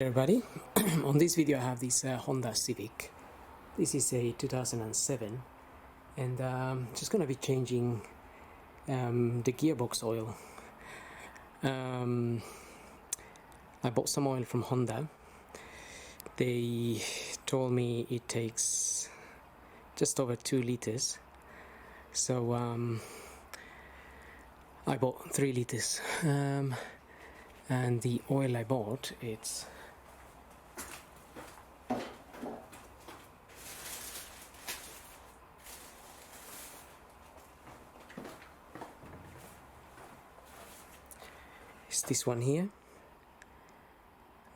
Everybody, on this video I have this Honda Civic. This is a 2007 and just gonna be changing the gearbox oil. I bought some oil from Honda. They told me it takes just over 2 liters, so I bought 3 liters, and the oil I bought, it's this one here.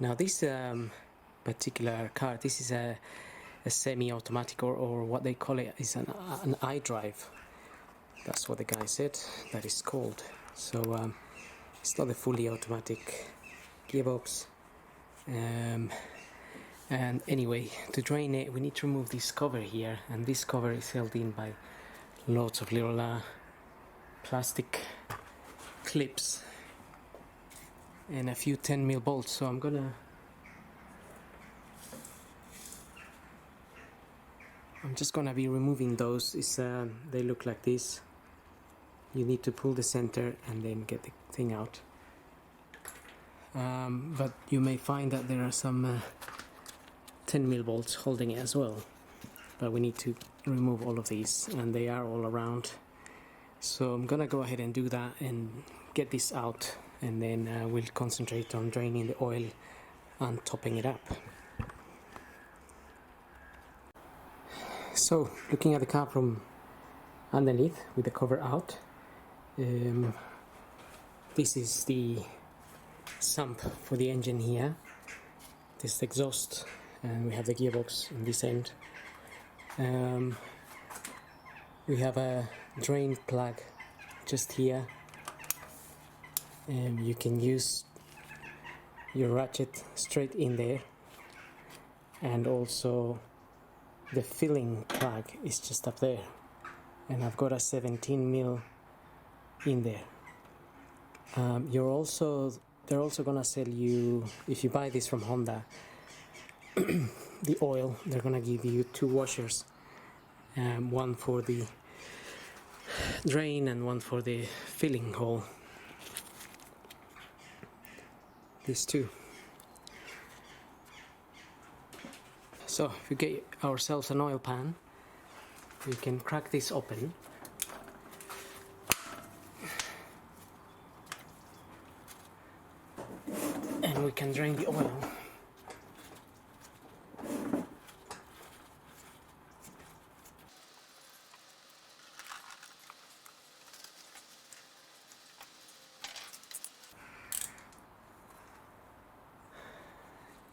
Now this particular car, this is a semi-automatic, or what they call it is an iDrive. That's what the guy said that is called. So it's not a fully automatic gearbox. And anyway, to drain it we need to remove this cover here, and this cover is held in by lots of little plastic clips and a few 10mm bolts. So I'm just gonna be removing those. They look like this. You need to pull the center and then get the thing out, but you may find that there are some 10mm bolts holding it as well, but we need to remove all of these, and they are all around. So I'm gonna go ahead and do that and get this out, and then we'll concentrate on draining the oil and topping it up. So looking at the car from underneath with the cover out, this is the sump for the engine here. This is the exhaust, and we have the gearbox in this end. We have a drain plug just here, and you can use your ratchet straight in there, and also the filling plug is just up there, and I've got a 17mm in there. They're also gonna sell you, if you buy this from Honda, the oil, they're gonna give you 2 washers, one for the drain and one for the filling hole. These two. So if we get ourselves an oil pan, we can crack this open, and we can drain the oil.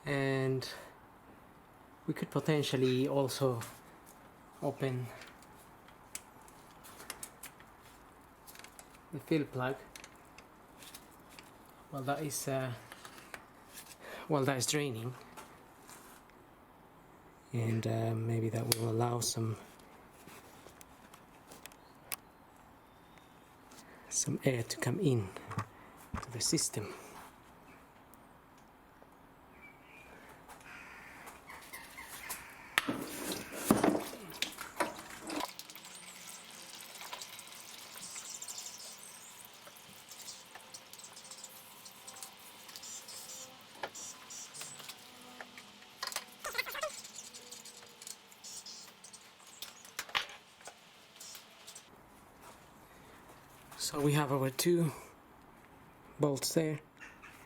And we could potentially also open the fill plug while that is draining, and maybe that will allow some air to come in to the system. So we have our 2 bolts there,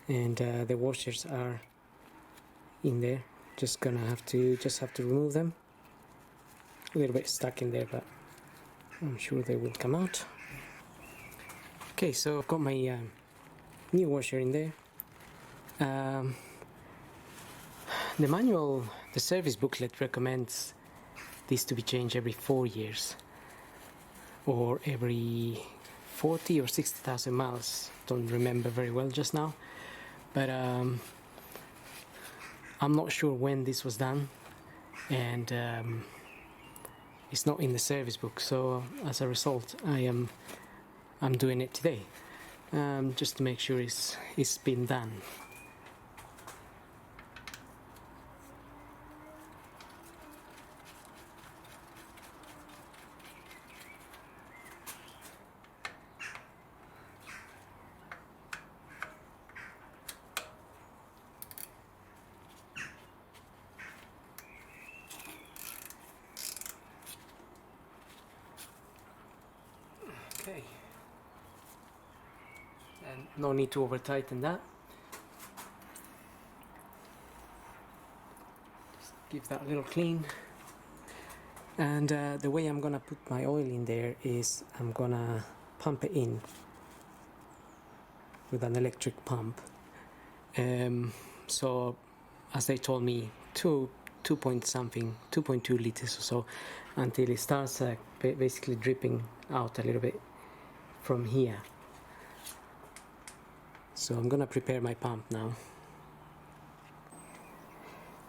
and the washers are in there. Just have to remove them. A little bit stuck in there, but I'm sure they will come out. Okay, so I've got my new washer in there. The manual, the service booklet recommends this to be changed every 4 years, or every 40 or 60,000 miles. Don't remember very well just now, but I'm not sure when this was done, and it's not in the service book. So as a result, I'm doing it today, just to make sure it's been done. and no need to over tighten that. Just give that a little clean. And the way I'm gonna put my oil in there is I'm gonna pump it in with an electric pump. So as they told me, 2.2 liters or so, until it starts basically dripping out a little bit from here. So I'm gonna prepare my pump now.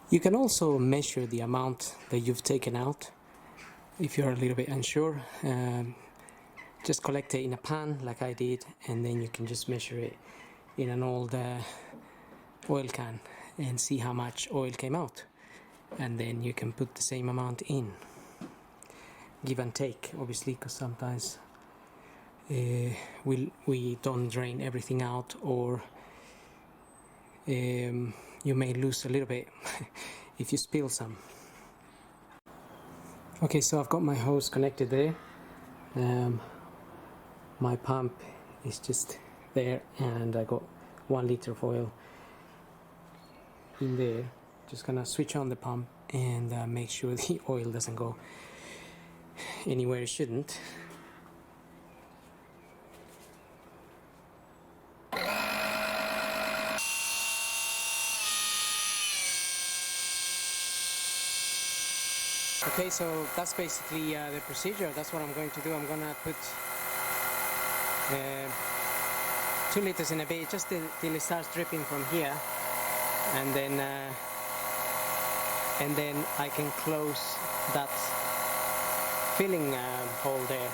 You can also measure the amount that you've taken out if you're a little bit unsure. Just collect it in a pan like I did, and then you can just measure it in an old oil can and see how much oil came out, and then you can put the same amount in. Give and take, obviously, because sometimes we don't drain everything out, or you may lose a little bit if you spill some. Okay, so I've got my hose connected there. My pump is just there, and I got 1 liter of oil in there. Just gonna switch on the pump and make sure the oil doesn't go anywhere it shouldn't. Okay, so that's basically the procedure. That's what I'm going to do. I'm gonna put 2 liters in a bit, just till it starts dripping from here, and then I can close that filling hole there.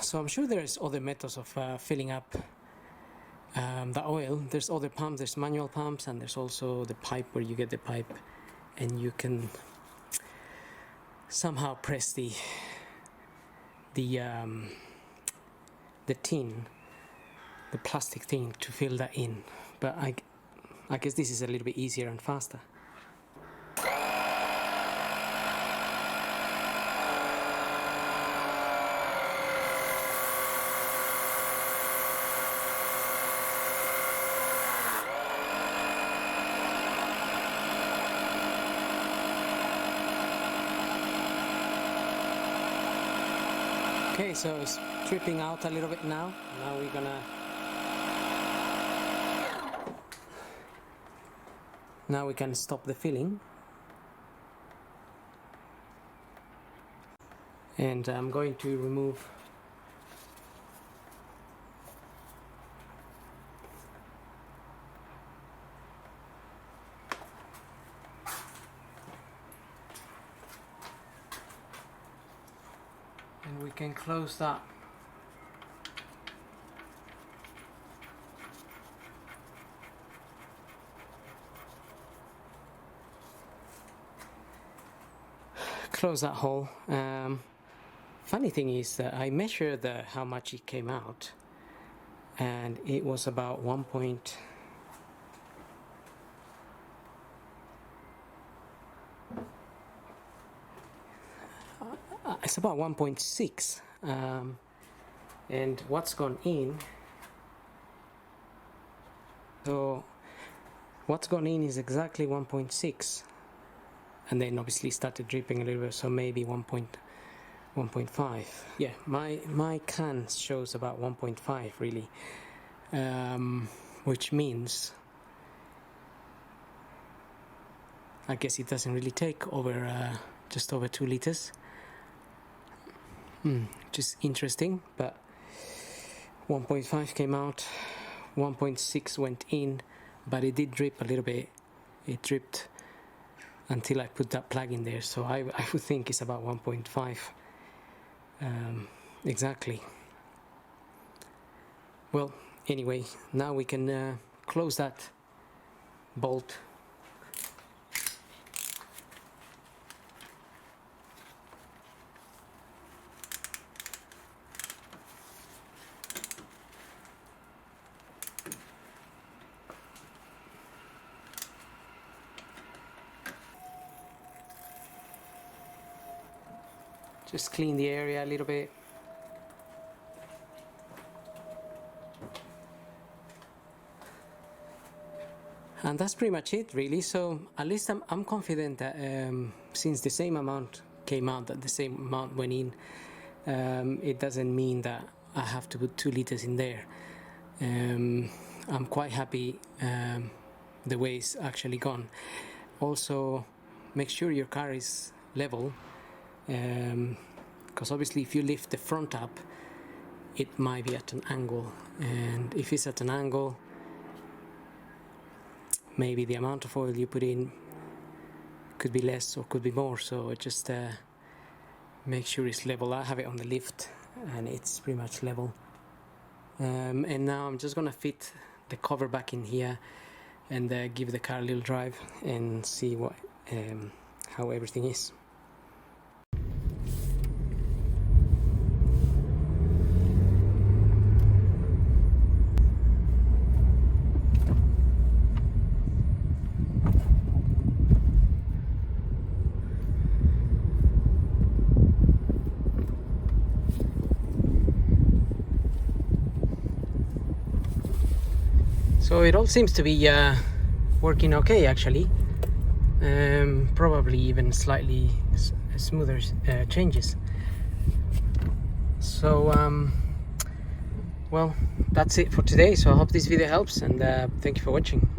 So I'm sure there's other methods of filling up the oil. There's other pumps, there's manual pumps, and there's also the pipe where you get the pipe and you can somehow press the tin, the plastic tin, to fill that in. But I guess this is a little bit easier and faster. Okay, so it's dripping out a little bit now. Now we can stop the filling. And I'm going to remove and we can close that. Close that hole. Funny thing is that I measured how much it came out, and it was about 1. It's about 1.6, and what's gone in. So what's gone in is exactly 1.6, and then obviously started dripping a little bit, so maybe 1.5. Yeah, my can shows about 1.5 really, which means I guess it doesn't really take over just over 2 liters. Just interesting. But 1.5 came out, 1.6 went in, but it did drip a little bit. It dripped until I put that plug in there, so I would think it's about 1.5 exactly. Well, anyway, now we can close that bolt. just clean the area a little bit. And that's pretty much it, really. So at least I'm confident that since the same amount came out, that the same amount went in, it doesn't mean that I have to put 2 liters in there. I'm quite happy the way it's actually gone. Also, make sure your car is level, because obviously if you lift the front up, it might be at an angle, and if it's at an angle, maybe the amount of oil you put in could be less or could be more. So just make sure it's level. I have it on the lift and it's pretty much level. And now I'm just gonna fit the cover back in here and give the car a little drive and see what how everything is. So it all seems to be working okay, actually. Probably even slightly smoother changes. So well, that's it for today. So I hope this video helps, and thank you for watching.